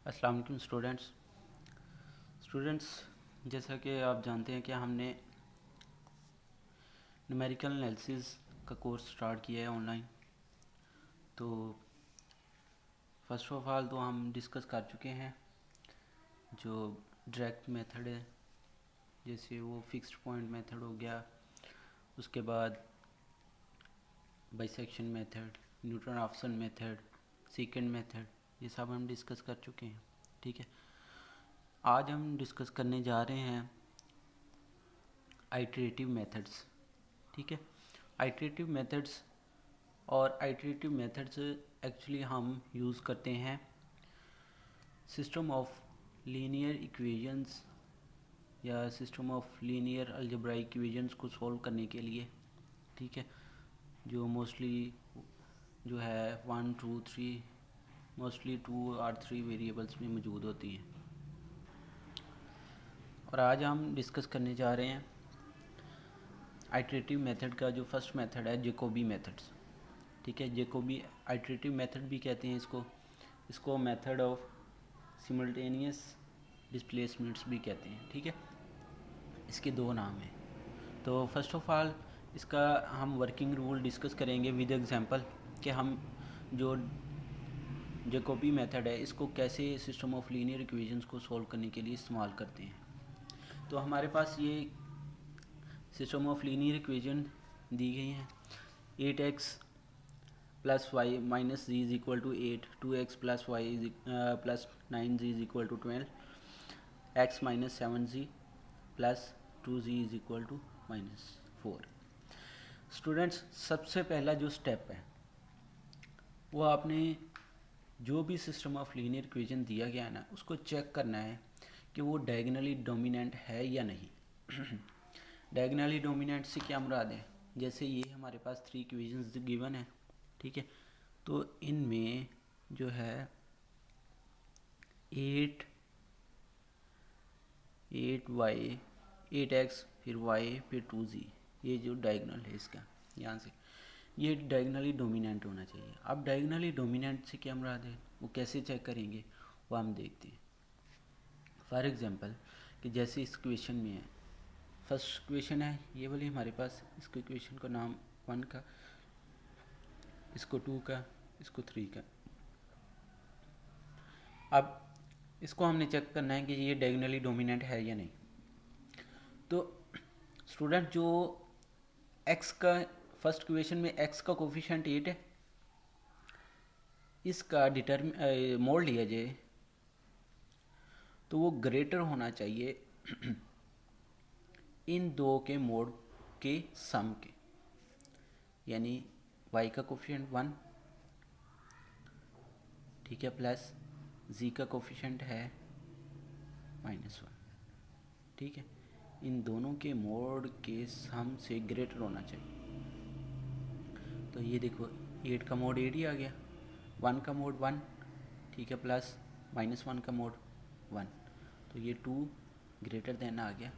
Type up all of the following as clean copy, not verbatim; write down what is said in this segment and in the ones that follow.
अस्सलाम वालेकुम स्टूडेंट्स, जैसा कि आप जानते हैं कि हमने न्यूमेरिकल एनालिसिस का कोर्स स्टार्ट किया है ऑनलाइन। तो फर्स्ट ऑफ ऑल तो हम डिस्कस कर चुके हैं जो डायरेक्ट मेथड है, जैसे वो फिक्स्ड पॉइंट मेथड हो गया, उसके बाद bisection method, Newton Raphson method, second method, ये सब हम डिस्कस कर चुके हैं। ठीक है, आज हम डिस्कस करने जा रहे हैं आइटरेटिव मेथड्स। ठीक है, आइटरेटिव मेथड्स और आइटरेटिव मेथड्स एक्चुअली हम यूज़ करते हैं सिस्टम ऑफ लीनियर इक्वेशंस या system of linear algebraic equations को सॉल्व करने के लिए। ठीक है, जो मोस्टली जो है 1 2 3 मोस्टली 2 और 3 वेरिएबल्स में मौजूद होती हैं। और आज हम डिस्कस करने जा रहे हैं आइटरेटिव मेथड का जो फर्स्ट मेथड है जैकोबी मेथड्स। ठीक है, जैकोबी आइटरेटिव मेथड भी कहते हैं इसको मेथड ऑफ सिमल्टेनियस डिस्प्लेसमेंट्स भी कहते हैं। ठीक है, इसके दो नाम हैं। तो फर्स्ट ऑफ ऑल इसका हम वर्किंग रूल डिस्कस करेंगे विद एग्जांपल कि हम जो जैकोबी मेथड है इसको कैसे सिस्टम ऑफ लीनियर इक्वेशंस को सॉल्व करने के लिए इस्तेमाल करते हैं। तो हमारे पास ये सिस्टम ऑफ लीनियर इक्वेशन दी गई हैं। 8x plus y minus z is equal to 8, 2x plus y plus 9z is equal to 12, x minus 7z plus 2z is equal to minus 4। Students, सबसे पहला जो स्टेप है वो आपने जो भी सिस्टम ऑफ लीनियर इक्वेशन दिया गया है ना, उसको चेक करना है कि वो डायगोनली डोमिनेंट है या नहीं। डायगोनली डोमिनेंट से क्या मुराद है? जैसे ये हमारे पास 3 इक्वेशंस गिवन है। ठीक है, तो इनमें जो है 8y 8x फिर y फिर 2z, ये जो डायगोनल है इसका यहाँ से ये डायगोनली डोमिनेंट होना चाहिए। अब डायगोनली डोमिनेंट से क्या मुराद है, वो कैसे चेक करेंगे वो हम देखते हैं। फॉर एग्जांपल कि जैसे इस इक्वेशन में है, फर्स्ट इक्वेशन है ये वाली हमारे पास, इसको इक्वेशन का नाम 1 का, इसको 2 का, इसको 3 का। अब इसको हमने चेक करना है कि ये डायगोनली डोमिनेंट है या नहीं। तो स्टूडेंट जो x का फर्स्ट इक्वेशन में x का कोफिशिएंट 8 है, इसका मोड लिया जाए तो वो ग्रेटर होना चाहिए इन दो के मोड के सम के, यानी y का कोफिशिएंट 1, ठीक है, प्लस z का कोफिशिएंट है -1। ठीक है, इन दोनों के मोड के सम से ग्रेटर होना चाहिए। तो ये देखो 8 का मोड 8 ही आ गया, 1 का मोड 1, ठीक है, प्लस -1 का मोड 1, तो ये 2 ग्रेटर देन आ गया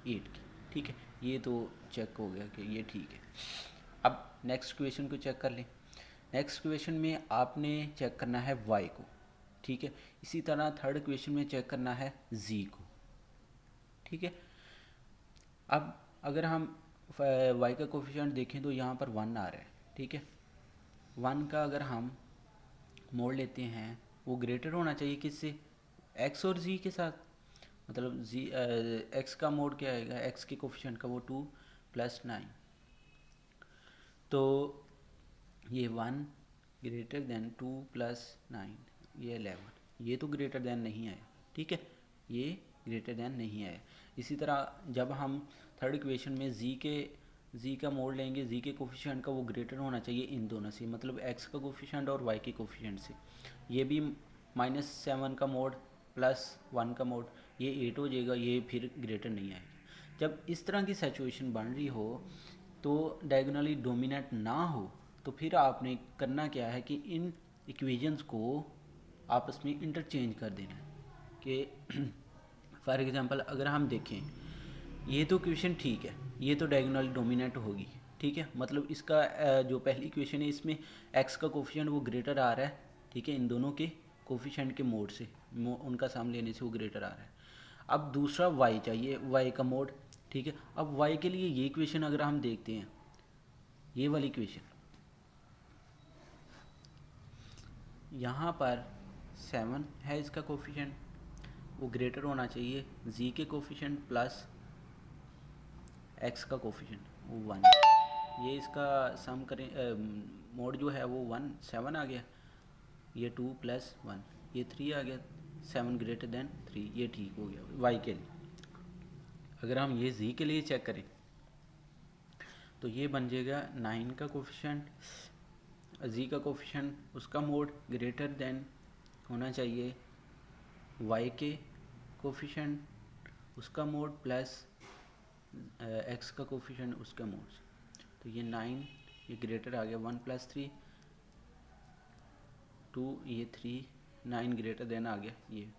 8 की। ठीक है, ये तो चेक हो गया कि ये ठीक है। अब नेक्स्ट क्वेश्चन को चेक कर लें। नेक्स्ट क्वेश्चन में आपने चेक करना है y को। ठीक है, इसी तरह थर्ड क्वेश्चन में चेक करना है z को। ठीक है, अब अगर हम y का कोफिशिएंट देखें तो यहाँ पर 1 आ रहा है। ठीक है, 1 का अगर हम मोड लेते हैं वो ग्रेटर होना चाहिए किससे, x और z के साथ। मतलब x का मोड क्या आएगा, x के कोफिशिएंट का वो 2 प्लस 9, तो ये 1 ग्रेटर देन 2 प्लस 9 ये 11, ये तो ग्रेटर देन नहीं आया। ठीक है, ये ग्रेटर देन नहीं आया। इसी तरह जब हम थर्ड इक्वेशन में z का मोड लेंगे, z के कोफिशिएंट का वो ग्रेटर होना चाहिए इन दोनों से, मतलब x का कोफिशिएंट और y के कोफिशिएंट से। ये भी -7 का मोड प्लस 1 का मोड, ये 8 हो जाएगा, ये फिर ग्रेटर नहीं आएगा। जब इस तरह की सिचुएशन बन रही हो तो डायगोनली डोमिनेंट ना हो, तो फिर आपने करना क्या है कि इन इक्वेशंस को आपस में इंटरचेंज कर देना है। कि फॉर एग्जांपल अगर हम देखें ये तो इक्वेशन ठीक है, ये तो डायगोनली डोमिनेंट होगी। ठीक है, मतलब इसका जो पहली इक्वेशन है इसमें x का कोफिशिएंट वो ग्रेटर आ रहा है। ठीक है, इन दोनों के कोफिशेंट के मोड से, उनका सम लेने से वो ग्रेटर आ रहा है। अब दूसरा y चाहिए, y का मोड, ठीक है। अब y के लिए ये इक्वेशन अगर हम देखते हैं, ये वाली इक्वेशन, यहाँ पर 7 है इसका कोफिशेंट, वो ग्रेटर होना चाहिए z के कोफिशेंट प्लस x का कोफिशेंट वो 1। ये इसका सम करें, मोड जो है वो 1 7 आ गया, ये 2 प्लस 1 ये 3 आ गया, 7 ग्रेटर देन 3, ये ठीक हो गया y के लिए। अगर हम ये z के लिए चेक करें तो ये बन जाएगा 9 का कोफिशेंट, z का कोफिशेंट, उसका मोड ग्रेटर देन होना चाहिए y के कोफिशेंट, उसका मोड प्लस x का कोफिशेंट, उसका मोड। तो ये 9 ये ग्रेटर आ गया, 1 प्लस 3 2, ये 3, 9 ग्रेटर देन आ गया ये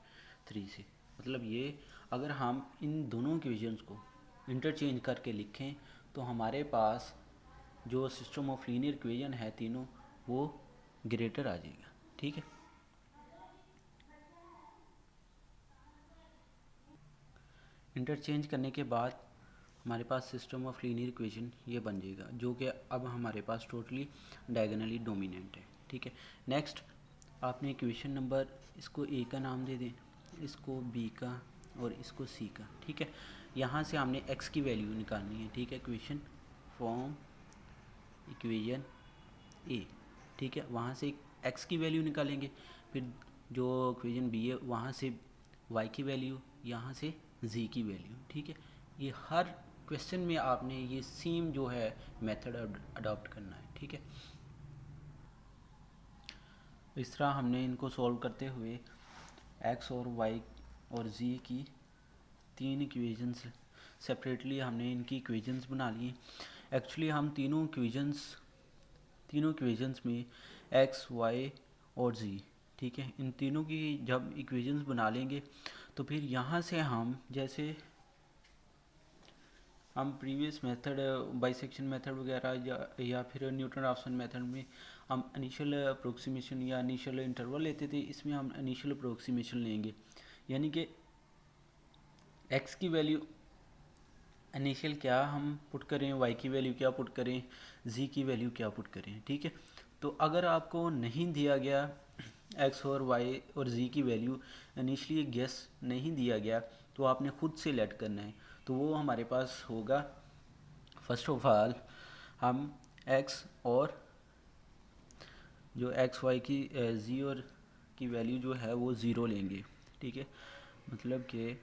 3 से। मतलब ये अगर हम इन दोनों इक्वेशंस को इंटरचेंज करके लिखें तो हमारे पास जो सिस्टम ऑफ लीनियर इक्वेशन है तीनों, वो ग्रेटर आ जाएगा, ठीक है। इंटरचेंज करने के बाद हमारे पास सिस्टम ऑफ लीनियर इक्वेशन ये बन जाएगा, जो कि अब हमारे पास टोटली डायगोनली डोमिनेंट है, ठीक है। नेक्स्ट आपने इक्वेशन नंबर, इसको ए का नाम दे दें, इसको बी का और इसको सी का, ठीक है। यहाँ से हमने एक्स की वैल्यू निकालनी है, ठीक है। इक्वेशन फॉर्म इक्वेशन ए, ठीक है। वहाँ से एक्स की वैल्यू निकालेंगे, फिर जो इक्वेशन बी है वहाँ से वाई की वैल्यू, यहाँ से जी की वैल्यू, ठीक है। ये हर क्वेश्चन में आपने ये सेम जो है मेथड अडॉप्ट करना है, ठीक है। इस तरह हमने इनको सॉल्व करते हुए एक्स और वाई और जी की 3 इक्वेशंस सेपरेटली हमने इनकी इक्वेशंस बना ली। एक्चुअली हम तीनों इक्वेशंस में एक्स, वाई और जी, ठीक है, इन तीनों की जब इक्वेशंस बना लेंगे तो फिर यहाँ से हम, जैसे हम प्रीवियस मेथड बाइसेक्शन मेथड वगैरह या फिर न्यूटन राफसन मेथड में हम इनिशियल अप्रोक्सीमेशन या इनिशियल इंटरवल लेते थे, इसमें हम इनिशियल अप्रोक्सीमेशन लेंगे, यानी कि एक्स की वैल्यू इनिशियल क्या हम पुट करें, वाई की वैल्यू क्या पुट करें, जी की वैल्यू क्या पुट करें, ठीक है। तो अगर आपको नहीं दिया गया एक्स और वाई और जी की वैल्यू, इनिशियली गेस नहीं दिया गया, तो आपने खुद से लेट करना है। तो वो हमारे पास होगा, फर्स्ट ऑफ ऑल हम एक्स और जो एक्स वाई की जी और की वैल्यू जो है वो ज़ीरो लेंगे, ठीक है। मतलब कि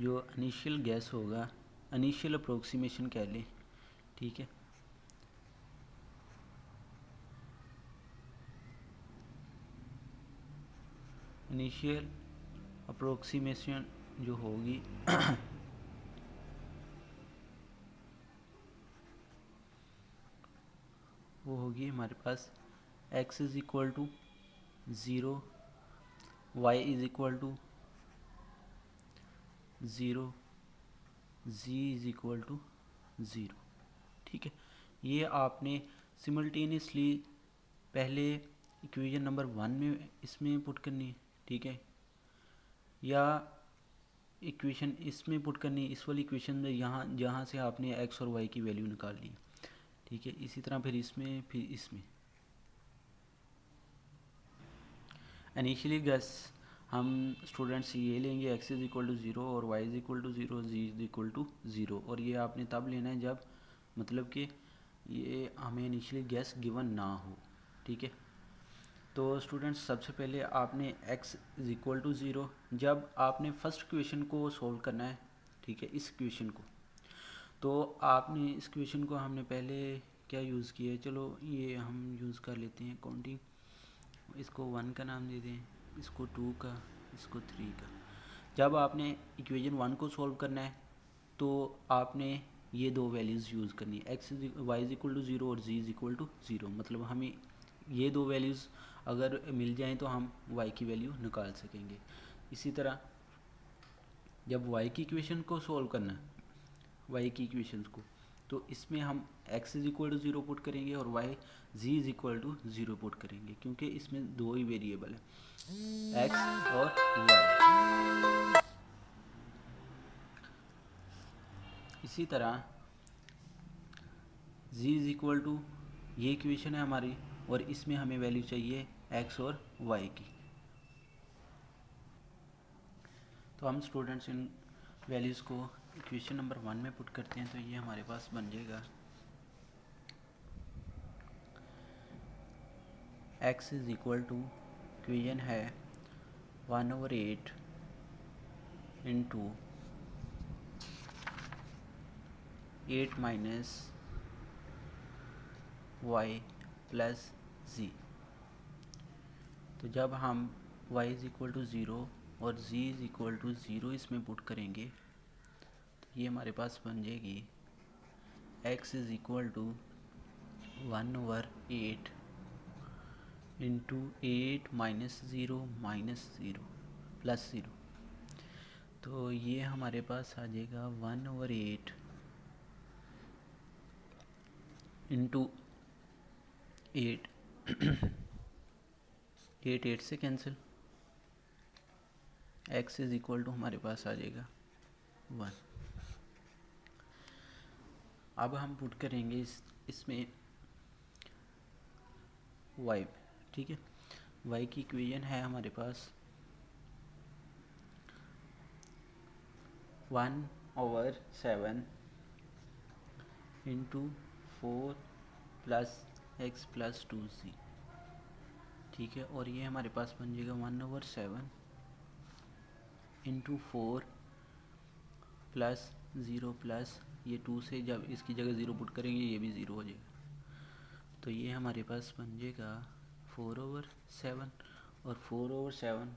जो इनिशियल गैस होगा, इनिशियल अप्रोक्सीमेशन कह लें, ठीक है। इनिशियल अप्रोक्सीमेशन जो होगी वो होगी हमारे पास x is equal to 0, y is equal to 0, z is equal to 0, ठीक है। ये आपने सिमल्टेनियसली पहले इक्वेशन नंबर 1 में इसमें पुट करनी है, ठीक है, या इक्वेशन इसमें पुट करनी है, इस वाली इक्वेशन यहाँ जहाँ से आपने x और y की वैल्यू निकाल ली, ठीक है। इसी तरह फिर इसमें, फिर इसमें इनिशियली गैस हम स्टूडेंट्स ये लेंगे x इज़ इक्वल टू 0 और y is equal to 0, z is equal to 0, और ये आपने तब लेना है जब मतलब कि ये हमें इनिशियली गैस गिवन ना हो, ठीक है। तो स्टूडेंट्स सबसे पहले आपने x इज़ इक्वल टू 0, जब आपने फर्स्ट इक्वेशन को सॉल्व करना है, ठीक है, इस इक्वेशन को, तो आपने इस इक्वेशन को हमने पहले क्या यूज़ किया है, चलो ये हम यूज़ कर लेते हैं काउंटिंग, इसको 1 का नाम दे दें, इसको 2 का, इसको 3 का। जब आपने इक्वेशन 1 को सॉल्व करना है तो आपने ये दो वैल्यूज़ यूज़ करनी है, x y is equal to 0 और जी इज़ इक्वल टू 0। मतलब हमें ये दो वैल्यूज़ अगर मिल जाएं तो हम y की वैल्यू निकाल सकेंगे। इसी तरह जब y की इक्वेशन को सॉल्व करना है, y की इक्वेशंस को, तो इसमें हम x is equal to 0 put करेंगे और y z is equal to 0 put करेंगे, क्योंकि इसमें दो ही वेरिएबल है x और y। इसी तरह z इज इक्वल टू, ये इक्वेशन है हमारी, और इसमें हमें वैल्यू चाहिए x और y की। तो हम स्टूडेंट्स इन वैल्यूज़ को इक्वेशन नंबर 1 में पुट करते हैं, तो ये हमारे पास बन जाएगा x is equal to, equation है 1/8 into 8 minus y plus z। तो जब हम y इज इक्वल टू 0 और z इज इक्वल टू 0 इसमें पुट करेंगे, तो ये हमारे पास बन जाएगी x is equal to 1/8 into 8 minus 0 plus 0। तो ये हमारे पास आ जाएगा 1/8 इंटू 8 8 से cancel, x is equal to हमारे पास आ जाएगा 1। अब हम पुट करेंगे इसमें y, ठीक है। y की इक्वेशन है हमारे पास 1/7 into 4 plus x plus 2z, ठीक है। और ये हमारे पास बन जाएगा 1/7 इंटू 4 प्लस 0 प्लस ये 2 से जब इसकी जगह 0 पुट करेंगे ये भी 0 हो जाएगा। तो ये हमारे पास बन जाएगा 4/7, और 4/7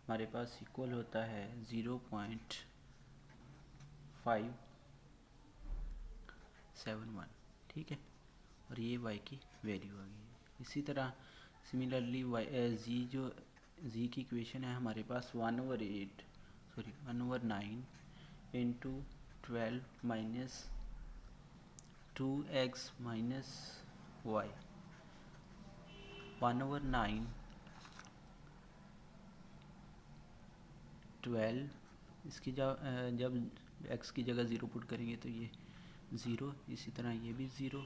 हमारे पास इक्वल होता है 0.571, ठीक है। और ये y की वैल्यू आ गई। इसी तरह सिमिलरली z की इक्वेशन है हमारे पास 1/9 into 12 minus 2x minus y। 1/9 12, इसकी जब x की जगह 0 पुट करेंगे तो ये 0, इसी तरह ये भी 0,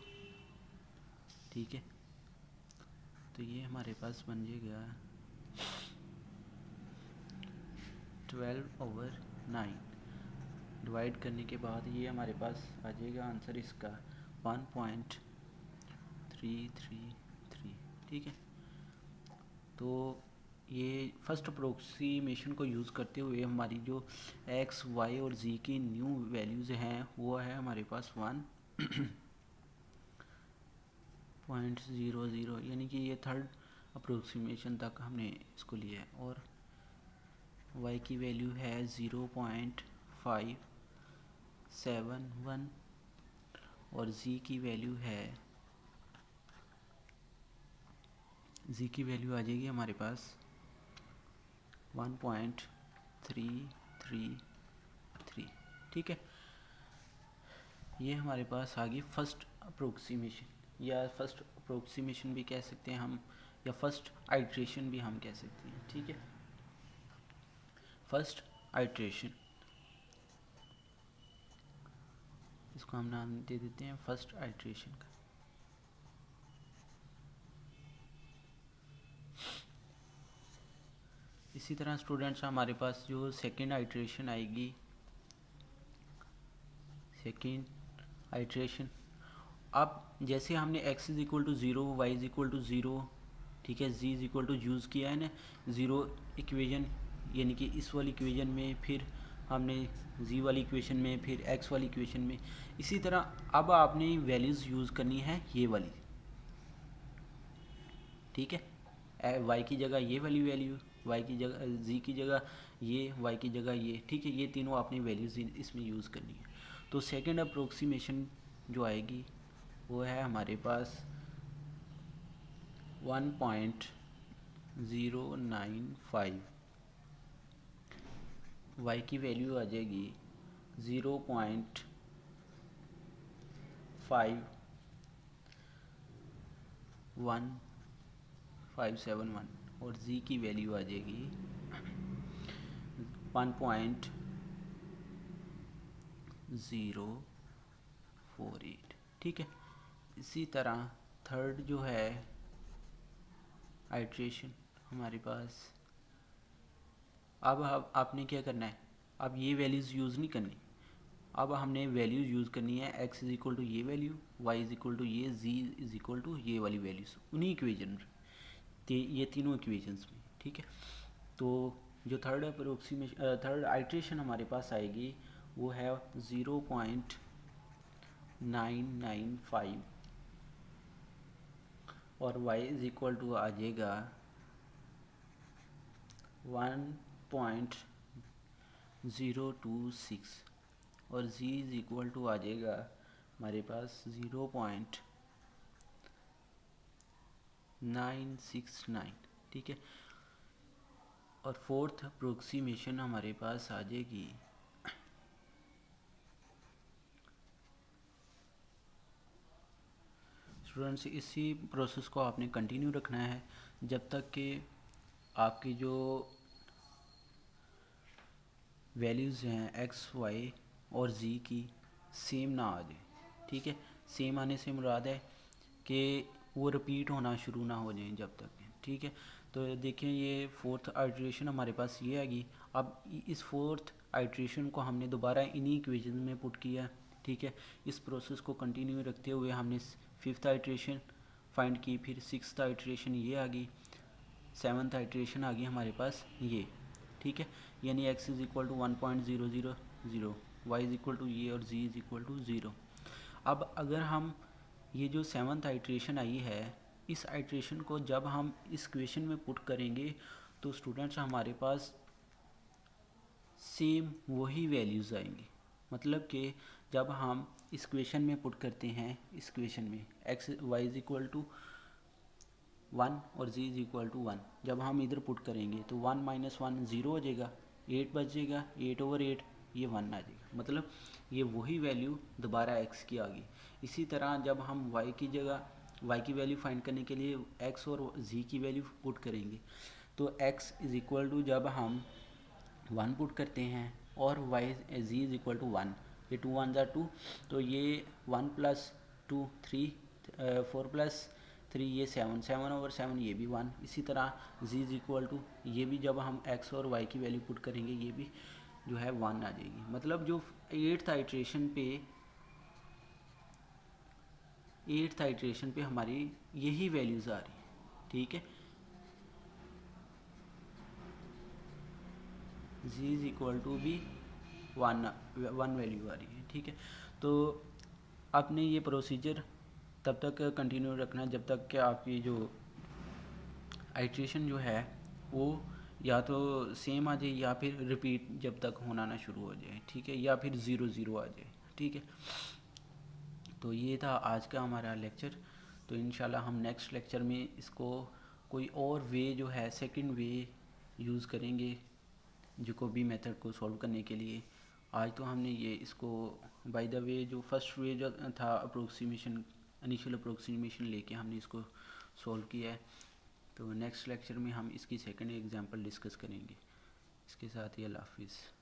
ठीक है। तो ये हमारे पास बन जाएगा 12/9 डिवाइड करने के बाद ये हमारे पास आ जाएगा आंसर इसका 1.333, ठीक है। तो ये फर्स्ट अप्रोक्सीमेशन को यूज़ करते हुए हमारी जो x, y और z की न्यू वैल्यूज़ हैं वो है हमारे पास 1.00, यानी कि ये थर्ड अप्रोक्सीमेशन तक हमने इसको लिया है। और y की वैल्यू है 0.571 और z की वैल्यू आ जाएगी हमारे पास 1.333, ठीक है। ये हमारे पास आ गई फर्स्ट अप्रोक्सीमेशन, या फर्स्ट अप्रोक्सीमेशन भी कह सकते हैं हम, या फर्स्ट आइट्रेशन भी हम कह सकते हैं, ठीक है। फर्स्ट आइट्रेशन, इसको हम नाम दे देते हैं फर्स्ट आइट्रेशन का। इसी तरह स्टूडेंट्स हमारे पास जो सेकेंड आइट्रेशन आएगी, सेकेंड आइट्रेशन, अब जैसे हमने x is equal to 0, y is equal to 0, ठीक है, z is equal to use किया है ना 0 इक्वेशन, यानी कि इस वाली इक्वेशन में, फिर हमने z वाली इक्वेशन में, फिर x वाली इक्वेशन में। इसी तरह अब आपने वैल्यूज़ यूज़ करनी है ये वाली, ठीक है। y की जगह ये वाली वैल्यू, y की जगह z की जगह ये, y की जगह ये, ठीक है। ये तीनों आपने वैल्यूज़ इसमें यूज़ करनी है। तो सेकेंड अप्रोक्सीमेशन जो आएगी वो है हमारे पास 1.095, y की वैल्यू आ जाएगी 0.5 1571 और z की वैल्यू आ जाएगी 1.048। ठीक है। इसी तरह थर्ड जो है आइट्रेशन हमारे पास, अब आपने क्या करना है, अब ये वैल्यूज़ यूज़ नहीं करनी, अब हमने वैल्यूज़ यूज़ करनी है x इज़ इक्वल टू ये value, y is equal to ये, z इज़ इक्वल टू ये वाली वैल्यूज़ उन्हीं इक्वेशन में, ये तीनों इक्वेशंस में। ठीक है। तो जो थर्ड आइट्रेशन हमारे पास आएगी वो है 0.995 और y इज़ इक्वल टू आ जाएगा 1.026 और z इज़ इक्वल टू आ जाएगा हमारे पास 0.969। ठीक है। और फोर्थ अप्रोक्सीमेशन हमारे पास आ जाएगी स्टूडेंट्स, इसी प्रोसेस को आपने कंटिन्यू रखना है जब तक कि आपकी जो वैल्यूज़ हैं एक्स वाई और जी की सेम ना आ जाए। ठीक है। सेम आने से मुराद है कि वो रिपीट होना शुरू ना हो जाए जब तक। ठीक है। तो देखिए ये फोर्थ आइट्रेशन हमारे पास ये आएगी। अब इस फोर्थ आइट्रेशन को हमने दोबारा इन्हीं इक्वेशन में पुट किया। ठीक है। इस प्रोसेस को कंटिन्यू रखते हुए हमने फिफ्थ आइट्रेशन फाइंड की, फिर सिक्स्थ आइट्रेशन ये आ गई, सेवन्थ आइट्रेशन आ गई हमारे पास ये। ठीक है। यानी x is equal to 1.000, y is equal to ये और z इज़ इक्वल टू 0। अब अगर हम ये जो सेवन्थ आइट्रेशन आई है, इस आइट्रेशन को जब हम इस क्वेश्चन में पुट करेंगे तो स्टूडेंट्स हमारे पास सेम वही वैल्यूज़ आएंगी। मतलब कि जब हम इस क्वेश्चन में पुट करते हैं, इस क्वेश्चन में x y is equal to 1 और z इज़ इक्वल टू 1, जब हम इधर पुट करेंगे तो 1 माइनस 1 ज़ीरो हो जाएगा, 8 बचेगा, 8/8 ये 1 आ जाएगा। मतलब ये वही वैल्यू दोबारा x की आ गई। इसी तरह जब हम y की जगह y की वैल्यू फाइंड करने के लिए x और z की वैल्यू पुट करेंगे तो x इज़ इक्वल टू जब हम 1 पुट करते हैं और y z is equal to 1, ये 2 1 ज़ा 2, तो ये 1 प्लस 2 3, 4 प्लस 3 ये 7, 7/7 ये भी 1। इसी तरह z इज़ इक्वल टू ये भी जब हम x और y की वैल्यू पुट करेंगे ये भी जो है 1 आ जाएगी। मतलब जो एट्थ आइट्रेशन पे हमारी यही वैल्यूज़ आ रही है। ठीक है। z इज़ इक्वल टू भी 1 वैल्यू आ रही है। ठीक है। तो आपने ये प्रोसीजर तब तक कंटिन्यू रखना जब तक कि आपकी जो आइट्रेशन जो है वो या तो सेम आ जाए या फिर रिपीट जब तक होना ना शुरू हो जाए। ठीक है। या फिर 0 0 आ जाए। ठीक है। तो ये था आज का हमारा लेक्चर। तो इंशाल्लाह हम नेक्स्ट लेक्चर में इसको कोई और वे जो है सेकंड वे यूज़ करेंगे जैकोबी मेथड को सॉल्व करने के लिए। आज तो हमने ये इसको बाय द वे जो फर्स्ट वे जो था अप्रोक्सीमेशन, इनिशियल अप्रोक्सीमेशन लेके हमने इसको सॉल्व किया है। तो नेक्स्ट लेक्चर में हम इसकी सेकंड एग्जांपल डिस्कस करेंगे। इसके साथ ही अल्लाह हाफिज़।